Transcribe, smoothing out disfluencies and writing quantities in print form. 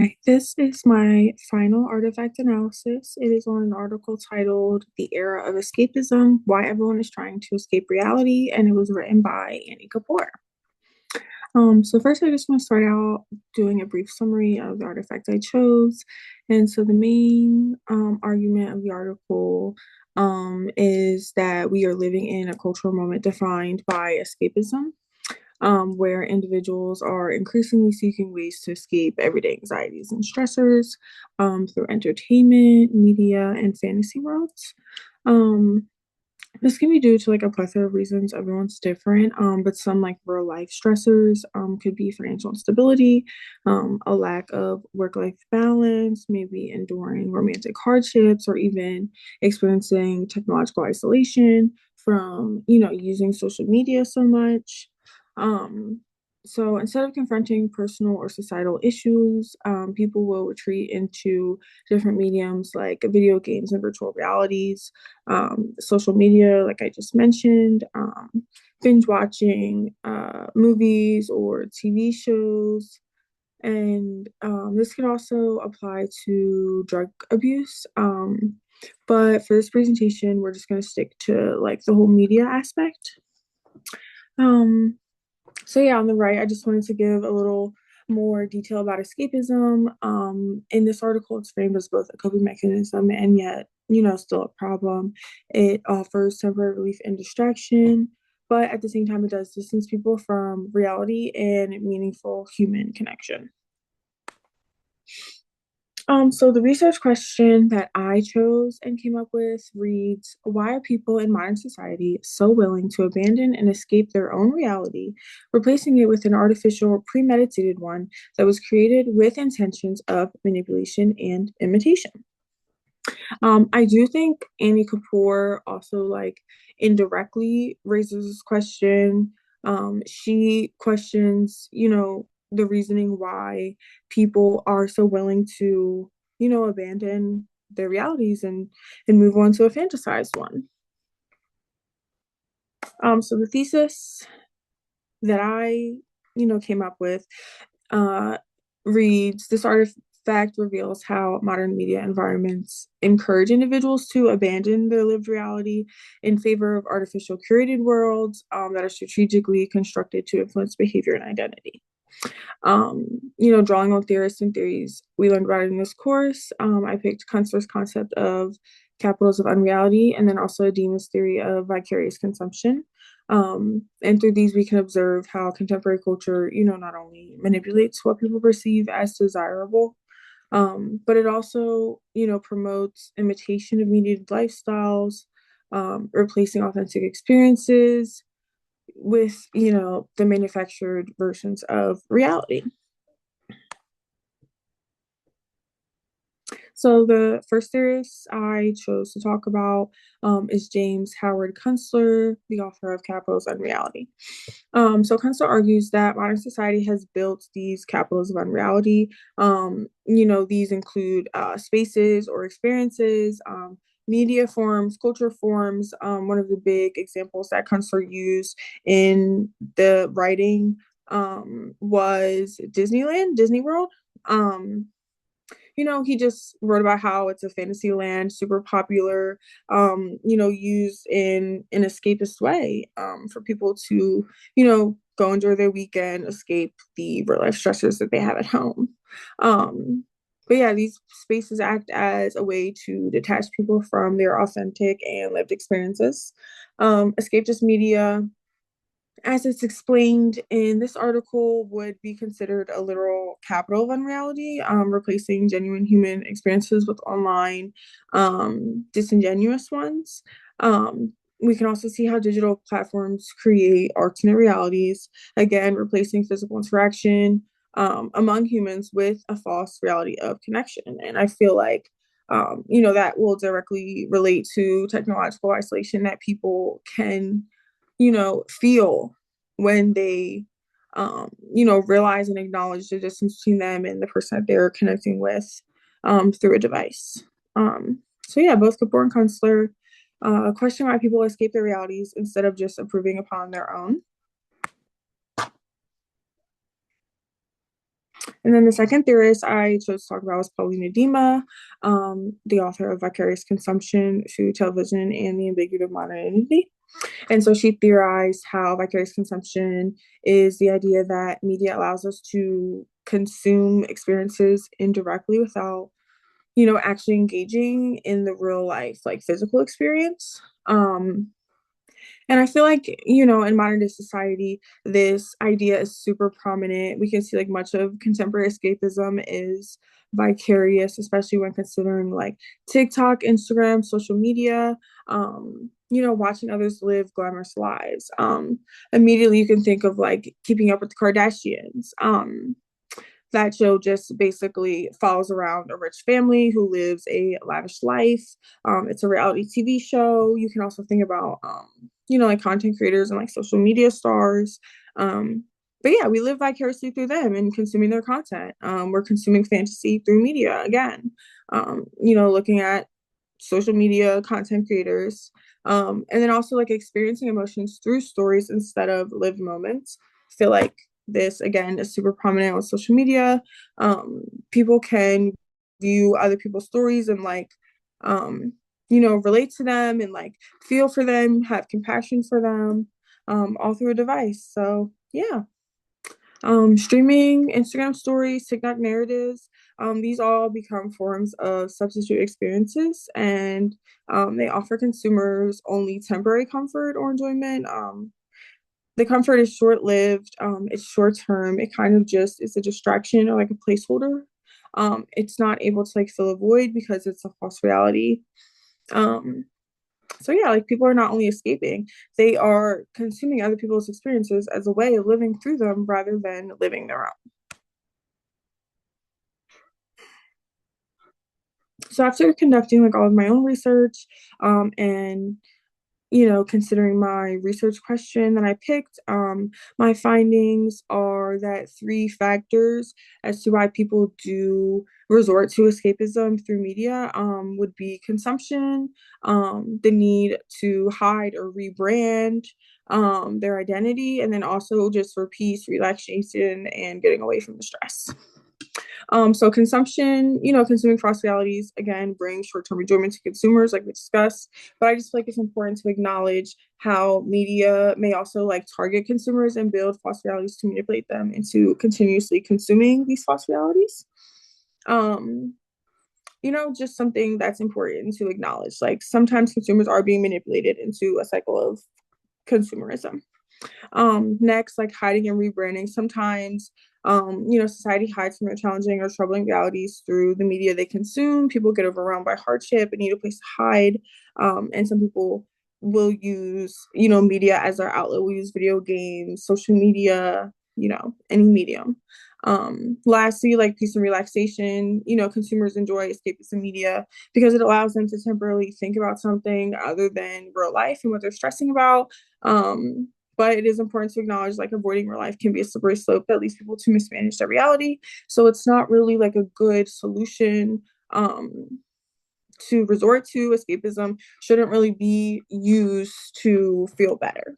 Right, this is my final artifact analysis. It is on an article titled The Era of Escapism, Why Everyone is Trying to Escape Reality, and it was written by Annie Kapoor. So first I just want to start out doing a brief summary of the artifact I chose. And so the main argument of the article is that we are living in a cultural moment defined by escapism, where individuals are increasingly seeking ways to escape everyday anxieties and stressors through entertainment, media, and fantasy worlds. Um, this can be due to like a plethora of reasons. Everyone's different, but some like real life stressors could be financial instability, a lack of work-life balance, maybe enduring romantic hardships, or even experiencing technological isolation from using social media so much. Um, so instead of confronting personal or societal issues, people will retreat into different mediums like video games and virtual realities, social media, like I just mentioned, binge watching movies or TV shows. And this can also apply to drug abuse. But for this presentation, we're just going to stick to like the whole media aspect. Um, so yeah, on the right, I just wanted to give a little more detail about escapism. In this article, it's framed as both a coping mechanism and yet, still a problem. It offers temporary relief and distraction, but at the same time, it does distance people from reality and meaningful human connection. So the research question that I chose and came up with reads, why are people in modern society so willing to abandon and escape their own reality, replacing it with an artificial, premeditated one that was created with intentions of manipulation and imitation? I do think Annie Kapoor also like indirectly raises this question. She questions, the reasoning why people are so willing to, abandon their realities and move on to a fantasized one. So the thesis that I, came up with uh, reads, this artifact reveals how modern media environments encourage individuals to abandon their lived reality in favor of artificial curated worlds that are strategically constructed to influence behavior and identity. Drawing on theorists and theories we learned about in this course, I picked Kunstler's concept of capitals of unreality and then also Demon's theory of vicarious consumption. And through these, we can observe how contemporary culture, not only manipulates what people perceive as desirable, but it also, promotes imitation of mediated lifestyles, replacing authentic experiences with, the manufactured versions of reality. So the first theorist I chose to talk about is James Howard Kunstler, the author of Capitals Unreality. So Kunstler argues that modern society has built these capitals of unreality. These include spaces or experiences, media forms, culture forms. One of the big examples that Kunstler used in the writing was Disneyland, Disney World. Um, he just wrote about how it's a fantasy land, super popular, used in an escapist way for people to, go enjoy their weekend, escape the real life stressors that they have at home. Um, but yeah, these spaces act as a way to detach people from their authentic and lived experiences. Escapist media, as it's explained in this article, would be considered a literal capital of unreality, replacing genuine human experiences with online disingenuous ones. We can also see how digital platforms create alternate realities, again, replacing physical interaction among humans with a false reality of connection. And I feel like that will directly relate to technological isolation that people can feel when they, realize and acknowledge the distance between them and the person that they're connecting with through a device. So yeah, both Kapoor and Kunstler question why people escape their realities instead of just improving upon their own. And then the second theorist I chose to talk about was Paulina Dima, the author of Vicarious Consumption, Food, Television, and the Ambiguity of Modernity. And so she theorized how vicarious consumption is the idea that media allows us to consume experiences indirectly without, actually engaging in the real life, like physical experience. And I feel like, in modern day society, this idea is super prominent. We can see like much of contemporary escapism is vicarious, especially when considering like TikTok, Instagram, social media, watching others live glamorous lives. Immediately you can think of like keeping up with the Kardashians. That show just basically follows around a rich family who lives a lavish life. It's a reality TV show. You can also think about, like content creators and like social media stars. But yeah, we live vicariously through them and consuming their content. We're consuming fantasy through media again. Looking at social media content creators, and then also like experiencing emotions through stories instead of lived moments. I feel like this again is super prominent with social media. People can view other people's stories and like relate to them and like feel for them, have compassion for them, all through a device. So yeah. Streaming, Instagram stories, TikTok narratives, these all become forms of substitute experiences, and they offer consumers only temporary comfort or enjoyment. The comfort is short lived, it's short term, it kind of just is a distraction or like a placeholder. It's not able to like fill a void because it's a false reality. Um, so yeah, like people are not only escaping, they are consuming other people's experiences as a way of living through them rather than living their own. So after conducting like all of my own research, and considering my research question that I picked, my findings are that three factors as to why people do resort to escapism through media would be consumption, the need to hide or rebrand their identity, and then also just for peace, relaxation, and getting away from the stress. So consumption, consuming false realities again brings short-term enjoyment to consumers, like we discussed. But I just feel like it's important to acknowledge how media may also like target consumers and build false realities to manipulate them into continuously consuming these false realities. Um, just something that's important to acknowledge. Like sometimes consumers are being manipulated into a cycle of consumerism. Next, like hiding and rebranding. Sometimes, society hides from their challenging or troubling realities through the media they consume. People get overwhelmed by hardship and need a place to hide. And some people will use, media as their outlet. We use video games, social media, any medium. Lastly, like peace and relaxation, consumers enjoy escapism media because it allows them to temporarily think about something other than real life and what they're stressing about. But it is important to acknowledge like avoiding real life can be a slippery slope that leads people to mismanage their reality. So it's not really like a good solution to resort to. Escapism shouldn't really be used to feel better.